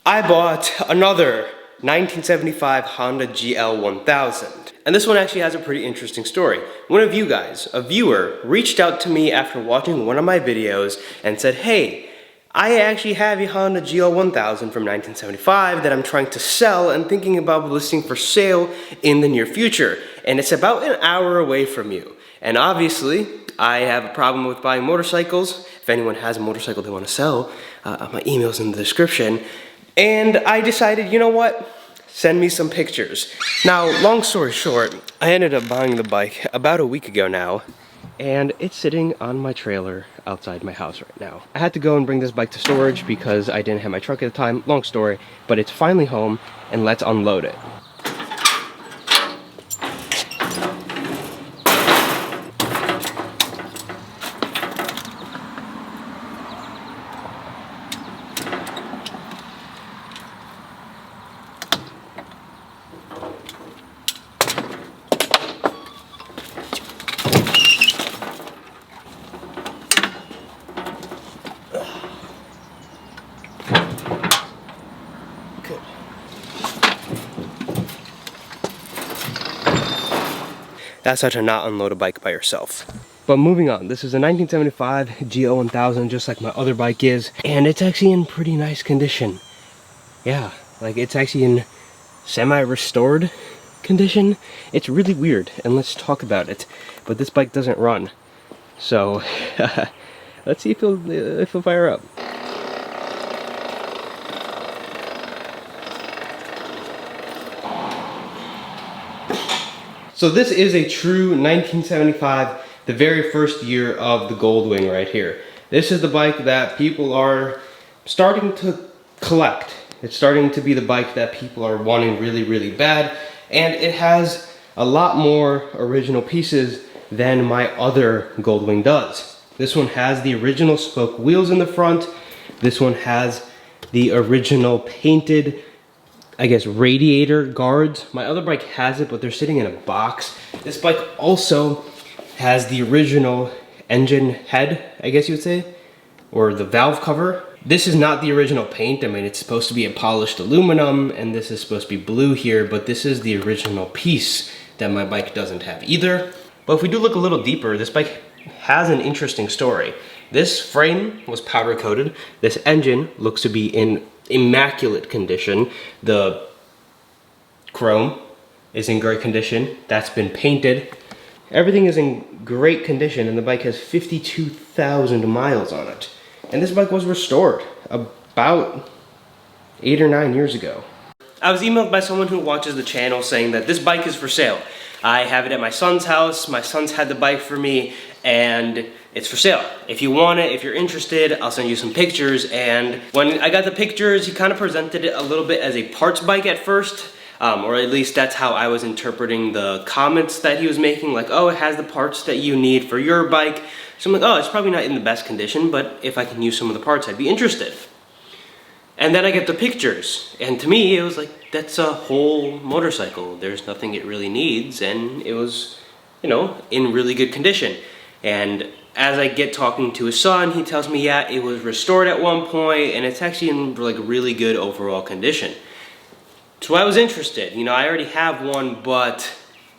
I bought another 1975 Honda GL1000. And this one actually has a pretty interesting story. One of you guys, a viewer, reached out to me after watching one of my videos and said, hey, I actually have a Honda GL1000 from 1975 that I'm trying to sell and thinking about listing for sale in the near future. And it's about an hour away from you. And obviously, I have a problem with buying motorcycles. If anyone has a motorcycle they want to sell, my email's in the description. And I decided, you know what? Send me some pictures. Now, long story short, I ended up buying the bike about a week ago now, and it's sitting on my trailer outside my house right now. I had to go and bring this bike to storage because I didn't have my truck at the time. Long story, but it's finally home, and let's unload it. That's how to not unload a bike by yourself. But moving on, this is a 1975 GL1000, just like my other bike is, and it's actually in pretty nice condition. Yeah, like it's actually in semi-restored condition. It's really weird, and let's talk about it. But this bike doesn't run, so let's see if it'll fire up. So this is a true 1975, the very first year of the Goldwing right here. This is the bike that people are starting to collect. It's starting to be the bike that people are wanting really, really bad. And it has a lot more original pieces than my other Goldwing does. This one has the original spoke wheels in the front. This one has the original painted, I guess, radiator guards. My other bike has it, but they're sitting in a box. This bike also has the original engine head, I guess you would say, or the valve cover. This is not the original paint. I mean, it's supposed to be a polished aluminum, and this is supposed to be blue here, but this is the original piece that my bike doesn't have either. But if we do look a little deeper, this bike has an interesting story. This frame was powder coated. This engine looks to be in immaculate condition. The chrome is in great condition. That's been painted. Everything is in great condition, and the bike has 52,000 miles on it. And this bike was restored about 8 or 9 years ago. I was emailed by someone who watches the channel saying that this bike is for sale. I have it at my son's house. My son's had the bike for me, and it's for sale. If you want it, if you're interested, I'll send you some pictures. And when I got the pictures, he kind of presented it a little bit as a parts bike at first, or at least that's how I was interpreting the comments that he was making, like, oh, it has the parts that you need for your bike. So I'm like, oh, it's probably not in the best condition, but if I can use some of the parts, I'd be interested. And then I get the pictures, and to me, it was like, that's a whole motorcycle. There's nothing it really needs, and it was, you know, in really good condition. And as I get talking to his son, he tells me, yeah, it was restored at one point, and it's actually in like really good overall condition. So I was interested. You know, I already have one, but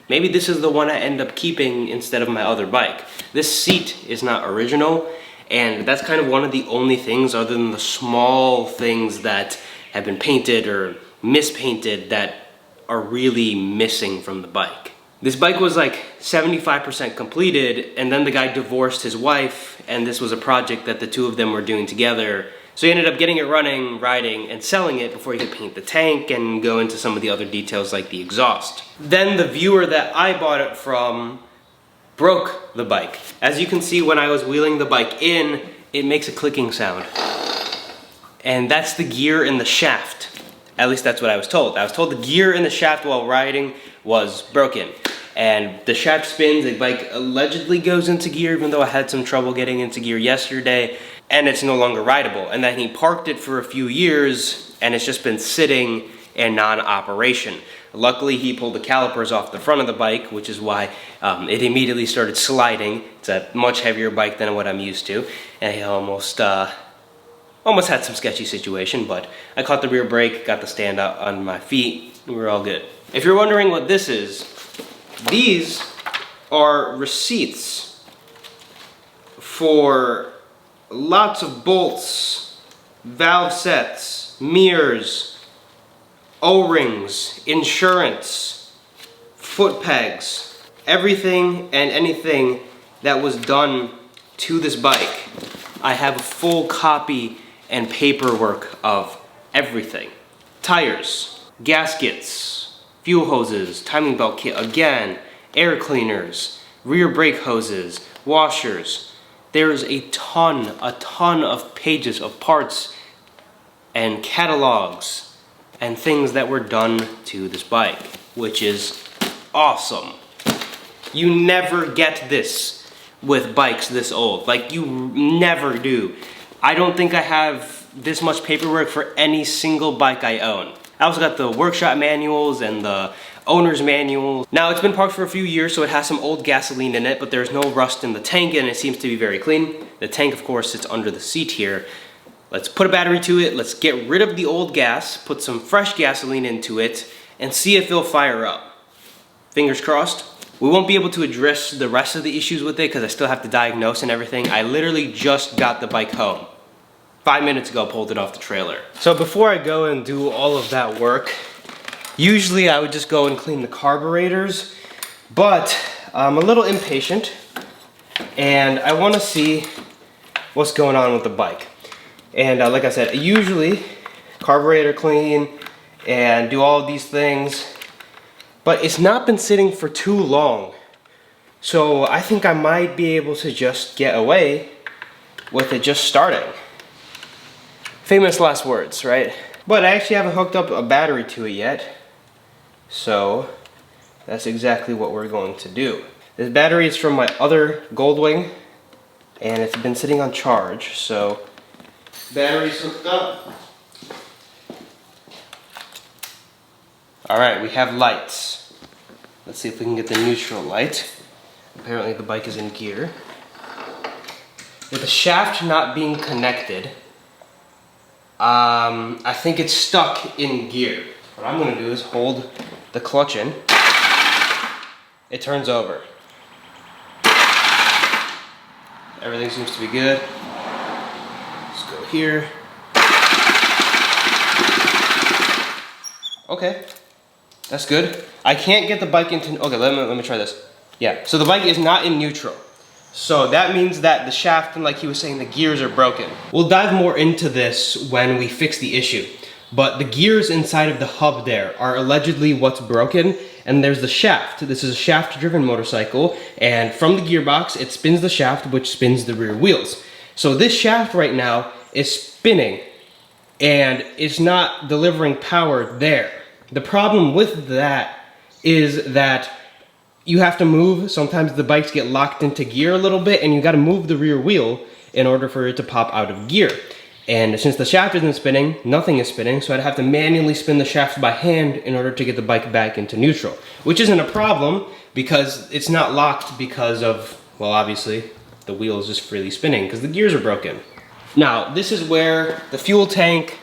maybe this is the one I end up keeping instead of my other bike. This seat is not original, and that's kind of one of the only things other than the small things that have been painted or mispainted that are really missing from the bike. This bike was like 75% completed, and then the guy divorced his wife, and this was a project that the two of them were doing together. So he ended up getting it running, riding, and selling it before he could paint the tank and go into some of the other details like the exhaust. Then the viewer that I bought it from broke the bike. As you can see, when I was wheeling the bike in, it makes a clicking sound. And that's the gear in the shaft. At least that's what I was told. I was told the gear in the shaft while riding was broken. And the shaft spins, the bike allegedly goes into gear, even though I had some trouble getting into gear yesterday, and it's no longer rideable. And then he parked it for a few years, and it's just been sitting in non-operation. Luckily, he pulled the calipers off the front of the bike, which is why it immediately started sliding. It's a much heavier bike than what I'm used to. And he almost Almost had some sketchy situation, but I caught the rear brake, got the stand out on my feet, and we're all good. If you're wondering what this is, these are receipts for lots of bolts, valve sets, mirrors, O-rings, insurance, foot pegs, everything and anything that was done to this bike. I have a full copy and paperwork of everything. Tires, gaskets, fuel hoses, timing belt kit again, air cleaners, rear brake hoses, washers. There's a ton of pages of parts and catalogs and things that were done to this bike, which is awesome. You never get this with bikes this old. Like, you never do. I don't think I have this much paperwork for any single bike I own. I also got the workshop manuals and the owner's manual. Now, it's been parked for a few years, so it has some old gasoline in it, but there's no rust in the tank and it seems to be very clean. The tank, of course, sits under the seat here. Let's put a battery to it, let's get rid of the old gas, put some fresh gasoline into it, and see if it'll fire up. Fingers crossed. We won't be able to address the rest of the issues with it because I still have to diagnose and everything. I literally just got the bike home. 5 minutes ago, pulled it off the trailer. So before I go and do all of that work, usually I would just go and clean the carburetors, but I'm a little impatient and I want to see what's going on with the bike. And like I said, usually carburetor clean and do all of these things, but it's not been sitting for too long. So I think I might be able to just get away with it just starting. Famous last words, right? But I actually haven't hooked up a battery to it yet. So that's exactly what we're going to do. This battery is from my other Goldwing and it's been sitting on charge, so battery's hooked up. Alright, we have lights. Let's see if we can get the neutral light. Apparently the bike is in gear. With the shaft not being connected, I think it's stuck in gear. What I'm going to do is hold the clutch in. It turns over. Everything seems to be good. Let's go here. Okay, that's good. I can't get the bike into, okay, let me try this. Yeah, so the bike is not in neutral. So that means that the shaft and, like he was saying, the gears are broken. We'll dive more into this when we fix the issue. But the gears inside of the hub there are allegedly what's broken, and there's the shaft. This is a shaft-driven motorcycle, and from the gearbox, it spins the shaft, which spins the rear wheels. So this shaft right now is spinning, and it's not delivering power there. The problem with that is that you have to move. Sometimes the bikes get locked into gear a little bit, and you gotta move the rear wheel in order for it to pop out of gear. And since the shaft isn't spinning, nothing is spinning, so I'd have to manually spin the shaft by hand in order to get the bike back into neutral. Which isn't a problem, because it's not locked because of, well, obviously, the wheel is just freely spinning, because the gears are broken. Now, this is where the fuel tank,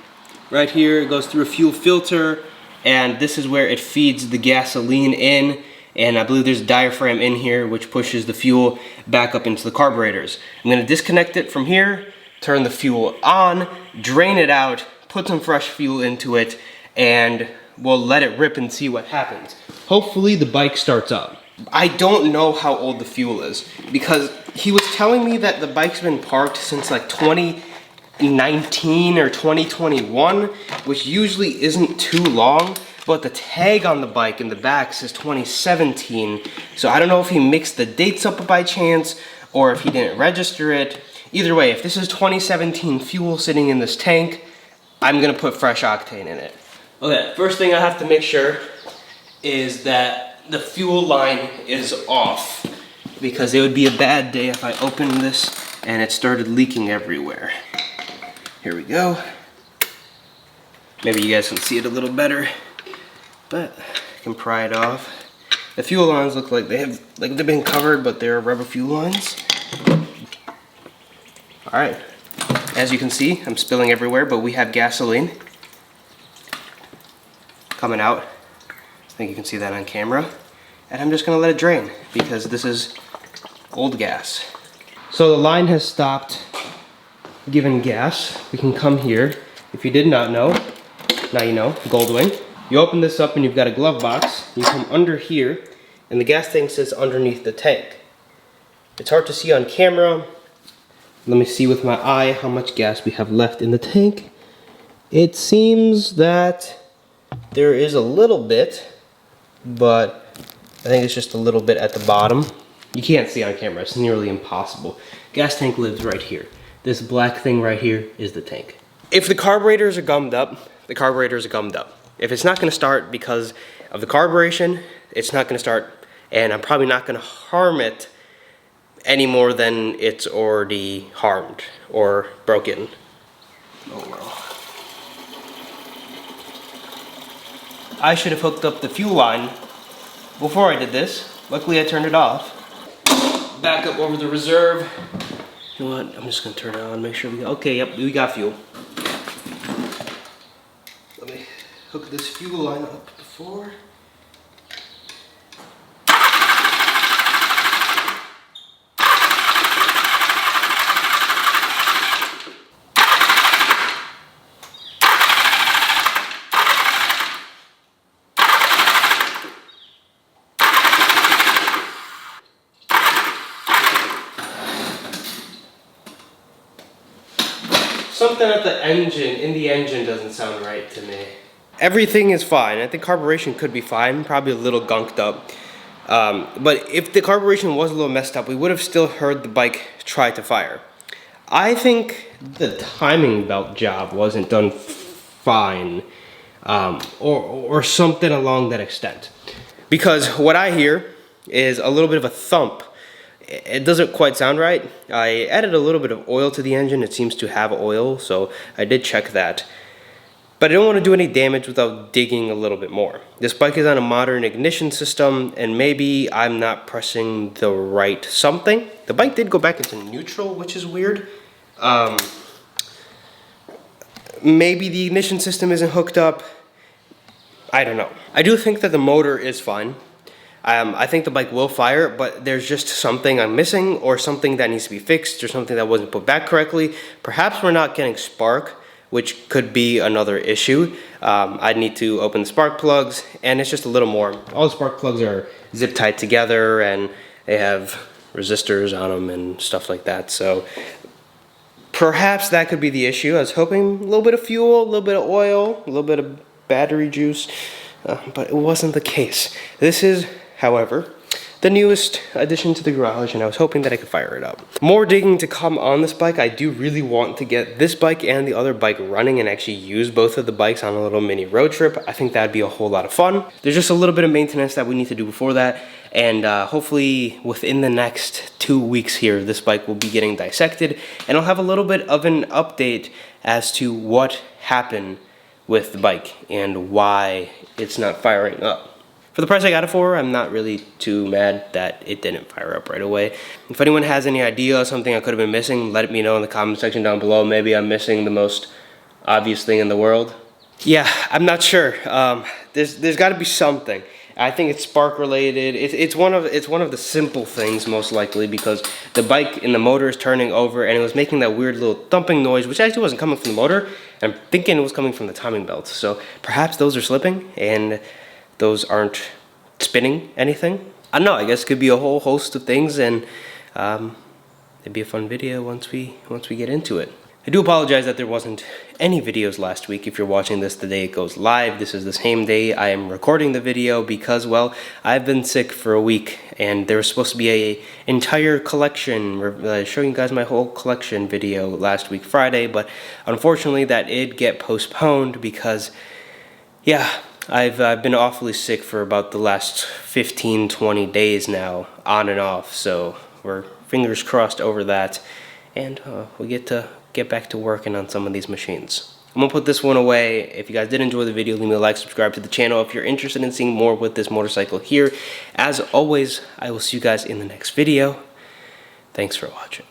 right here, goes through a fuel filter, and this is where it feeds the gasoline in. And I believe there's a diaphragm in here which pushes the fuel back up into the carburetors. I'm going to disconnect it from here, turn the fuel on, drain it out, put some fresh fuel into it, and we'll let it rip and see what happens. Hopefully the bike starts up. I don't know how old the fuel is because he was telling me that the bike's been parked since like 2019 or 2021, which usually isn't too long. But the tag on the bike in the back says 2017, so I don't know if he mixed the dates up by chance or if he didn't register it. Either way, if this is 2017 fuel sitting in this tank, I'm gonna put fresh octane in it. Okay, first thing I have to make sure is that the fuel line is off, because it would be a bad day if I opened this and it started leaking everywhere. Here we go. Maybe you guys can see it a little better. But I can pry it off. The fuel lines look like they've been covered, but they're rubber fuel lines. Alright, As you can see, I'm spilling everywhere, but we have gasoline coming out. I think you can see that on camera. And I'm just gonna let it drain because this is old gas. So the line has stopped giving gas. We can come here. If you did not know, now you know, Goldwing. You open this up and you've got a glove box. You come under here and the gas tank sits underneath the tank. It's hard to see on camera. Let me see with my eye how much gas we have left in the tank. It seems that there is a little bit, but I think it's just a little bit at the bottom. You can't see on camera, it's nearly impossible. Gas tank lives right here. This black thing right here is the tank. If the carburetors are gummed up, the carburetors are gummed up. If it's not gonna start because of the carburation, it's not gonna start, and I'm probably not gonna harm it any more than it's already harmed or broken. Oh well. I should have hooked up the fuel line before I did this. Luckily I turned it off. Back up over the reserve. You know what, I'm just gonna turn it on, make sure we got, okay, yep, we got fuel. Let me hook this fuel line up before. Something at the engine, in the engine doesn't sound right to me. Everything is fine. I think carburation could be fine, probably a little gunked up. But if the carburation was a little messed up, we would have still heard the bike try to fire. I think the timing belt job wasn't done fine, or something along that extent. Because what I hear is a little bit of a thump. It doesn't quite sound right. I added a little bit of oil to the engine. It seems to have oil, so I did check that. But I don't want to do any damage without digging a little bit more. This bike is on a modern ignition system, and maybe I'm not pressing the right something. The bike did go back into neutral, which is weird. Maybe the ignition system isn't hooked up. I don't know. I do think that the motor is fine. I think the bike will fire, but there's just something I'm missing, or something that needs to be fixed, or something that wasn't put back correctly. Perhaps we're not getting spark, which could be another issue. I'd need to open the spark plugs, and it's just a little more. All the spark plugs are zip tied together, and they have resistors on them and stuff like that. So perhaps that could be the issue. I was hoping a little bit of fuel, a little bit of oil, a little bit of battery juice, but it wasn't the case. This is, however, the newest addition to the garage, and I was hoping that I could fire it up. More digging to come on this bike. I do really want to get this bike and the other bike running and actually use both of the bikes on a little mini road trip. I think that'd be a whole lot of fun. There's just a little bit of maintenance that we need to do before that, and hopefully within the next 2 weeks here, this bike will be getting dissected, and I'll have a little bit of an update as to what happened with the bike and why it's not firing up. For the price I got it for, I'm not really too mad that it didn't fire up right away. If anyone has any idea, something I could have been missing, let me know in the comment section down below. Maybe I'm missing the most obvious thing in the world. Yeah, I'm not sure. There's got to be something. I think it's spark related. It's one of the simple things, most likely, because the bike and the motor is turning over, and it was making that weird little thumping noise, which actually wasn't coming from the motor. I'm thinking it was coming from the timing belt. So perhaps those are slipping, and those aren't spinning anything. I don't know, I guess it could be a whole host of things, and it'd be a fun video once we get into it. I do apologize that there wasn't any videos last week. If you're watching this the day it goes live, this is the same day I am recording the video because, well, I've been sick for a week, and there was supposed to be an entire collection, showing you guys my whole collection video last week Friday, but unfortunately that did get postponed because, yeah, I've been awfully sick for about the last 15-20 days now, on and off, so we're fingers crossed over that, and we get back to working on some of these machines. I'm gonna put this one away. If you guys did enjoy the video, leave me a like, subscribe to the channel if you're interested in seeing more with this motorcycle here. As always, I will see you guys in the next video. Thanks for watching.